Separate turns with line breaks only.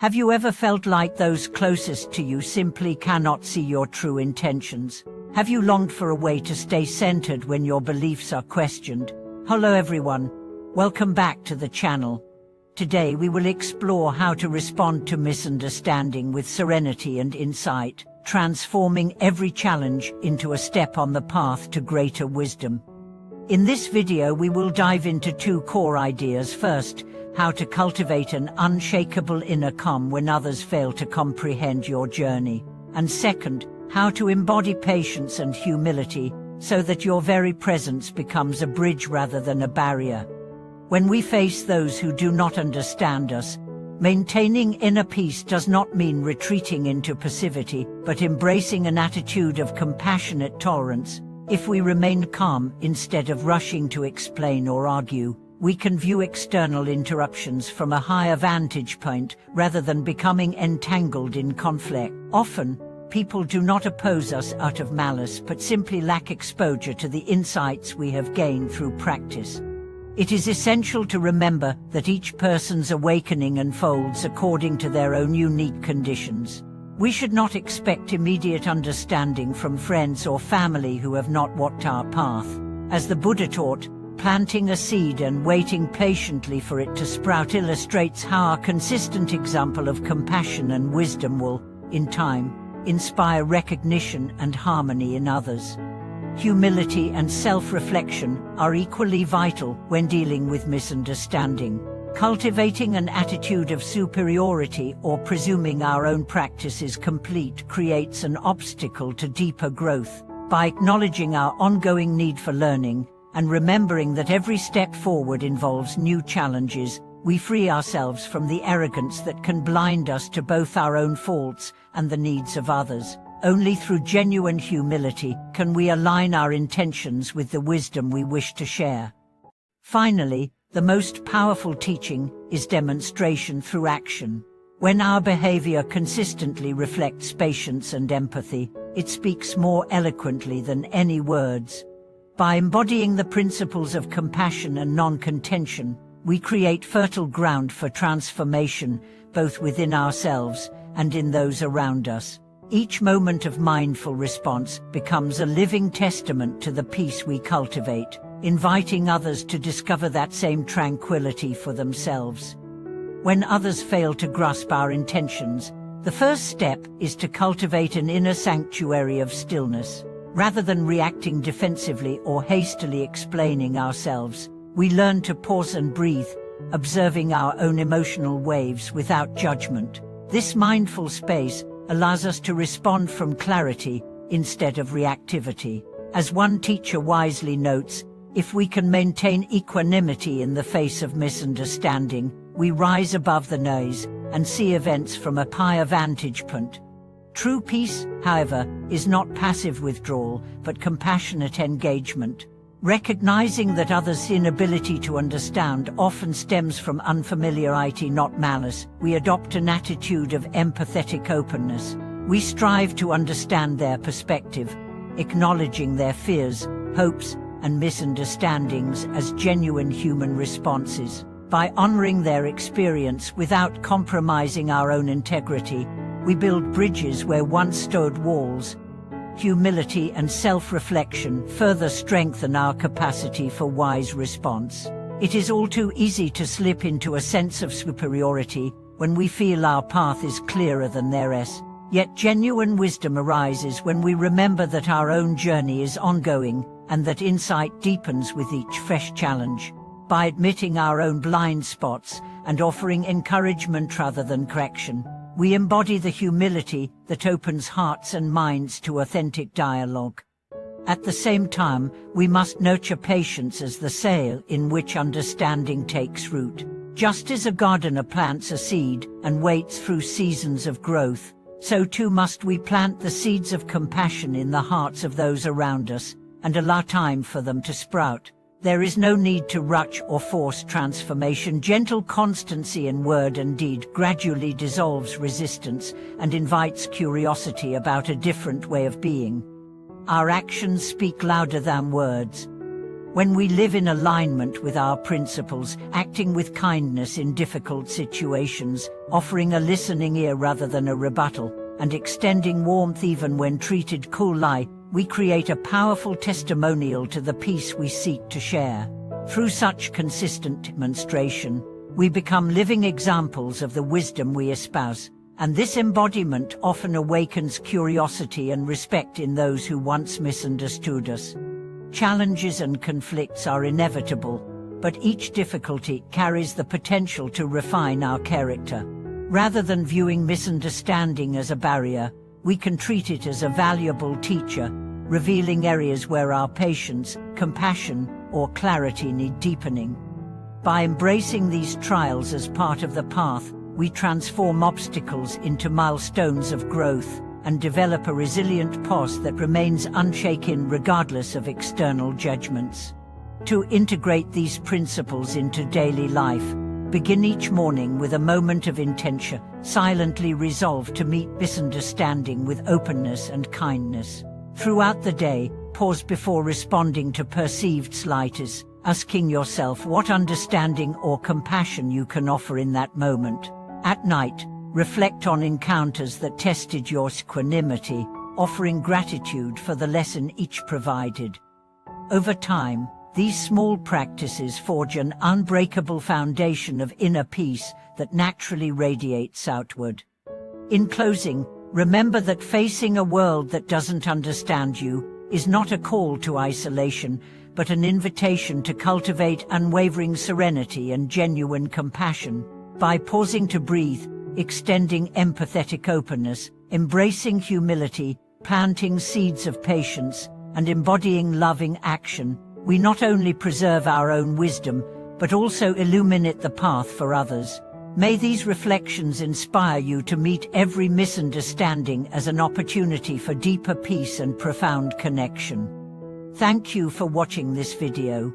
Have you ever felt like those closest to you simply cannot see your true intentions? Have you longed for a way to stay centered when your beliefs are questioned? Hello everyone, welcome back to the channel. Today we will explore how to respond to misunderstanding with serenity and insight, transforming every challenge into a step on the path to greater wisdom. In this video we will dive into two core ideas. First, how to cultivate an unshakable inner calm when others fail to comprehend your journey. And second, how to embody patience and humility so that your very presence becomes a bridge rather than a barrier. When we face those who do not understand us, maintaining inner peace does not mean retreating into passivity, but embracing an attitude of compassionate tolerance. If we remain calm instead of rushing to explain or argue, we can view external interruptions from a higher vantage point rather than becoming entangled in conflict. Often, people do not oppose us out of malice but simply lack exposure to the insights we have gained through practice. It is essential to remember that each person's awakening unfolds according to their own unique conditions. We should not expect immediate understanding from friends or family who have not walked our path. As the Buddha taught, planting a seed and waiting patiently for it to sprout illustrates how a consistent example of compassion and wisdom will, in time, inspire recognition and harmony in others. Humility and self-reflection are equally vital when dealing with misunderstanding. Cultivating an attitude of superiority or presuming our own practice is complete creates an obstacle to deeper growth. By acknowledging our ongoing need for learning, and remembering that every step forward involves new challenges, we free ourselves from the arrogance that can blind us to both our own faults and the needs of others. Only through genuine humility can we align our intentions with the wisdom we wish to share. Finally, the most powerful teaching is demonstration through action. When our behavior consistently reflects patience and empathy, it speaks more eloquently than any words. By embodying the principles of compassion and non-contention, we create fertile ground for transformation, both within ourselves and in those around us. Each moment of mindful response becomes a living testament to the peace we cultivate, inviting others to discover that same tranquility for themselves. When others fail to grasp our intentions, the first step is to cultivate an inner sanctuary of stillness. Rather than reacting defensively or hastily explaining ourselves, we learn to pause and breathe, observing our own emotional waves without judgment. This mindful space allows us to respond from clarity instead of reactivity. As one teacher wisely notes, if we can maintain equanimity in the face of misunderstanding, we rise above the noise and see events from a higher vantage point. True peace, however, is not passive withdrawal, but compassionate engagement. Recognizing that others' inability to understand often stems from unfamiliarity, not malice, we adopt an attitude of empathetic openness. We strive to understand their perspective, acknowledging their fears, hopes, and misunderstandings as genuine human responses. By honoring their experience without compromising our own integrity, we build bridges where once stood walls. Humility and self-reflection further strengthen our capacity for wise response. It is all too easy to slip into a sense of superiority when we feel our path is clearer than theirs. Yet genuine wisdom arises when we remember that our own journey is ongoing and that insight deepens with each fresh challenge. By admitting our own blind spots and offering encouragement rather than correction, we embody the humility that opens hearts and minds to authentic dialogue. At the same time, we must nurture patience as the soil in which understanding takes root. Just as a gardener plants a seed and waits through seasons of growth, so too must we plant the seeds of compassion in the hearts of those around us and allow time for them to sprout. There is no need to rush or force transformation. Gentle constancy in word and deed gradually dissolves resistance and invites curiosity about a different way of being. Our actions speak louder than words. When we live in alignment with our principles, acting with kindness in difficult situations, offering a listening ear rather than a rebuttal, and extending warmth even when treated coolly, we create a powerful testimonial to the peace we seek to share. Through such consistent demonstration, we become living examples of the wisdom we espouse, and this embodiment often awakens curiosity and respect in those who once misunderstood us. Challenges and conflicts are inevitable, but each difficulty carries the potential to refine our character. Rather than viewing misunderstanding as a barrier, we can treat it as a valuable teacher, revealing areas where our patience, compassion, or clarity need deepening. By embracing these trials as part of the path, we transform obstacles into milestones of growth and develop a resilient pose that remains unshaken regardless of external judgments. To integrate these principles into daily life, begin each morning with a moment of intention, silently resolve to meet misunderstanding with openness and kindness. Throughout the day, pause before responding to perceived slights, asking yourself what understanding or compassion you can offer in that moment. At night, reflect on encounters that tested your equanimity, offering gratitude for the lesson each provided. Over time, these small practices forge an unbreakable foundation of inner peace that naturally radiates outward. In closing, remember that facing a world that doesn't understand you is not a call to isolation, but an invitation to cultivate unwavering serenity and genuine compassion. By pausing to breathe, extending empathetic openness, embracing humility, planting seeds of patience, and embodying loving action, we not only preserve our own wisdom, but also illuminate the path for others. May these reflections inspire you to meet every misunderstanding as an opportunity for deeper peace and profound connection. Thank you for watching this video.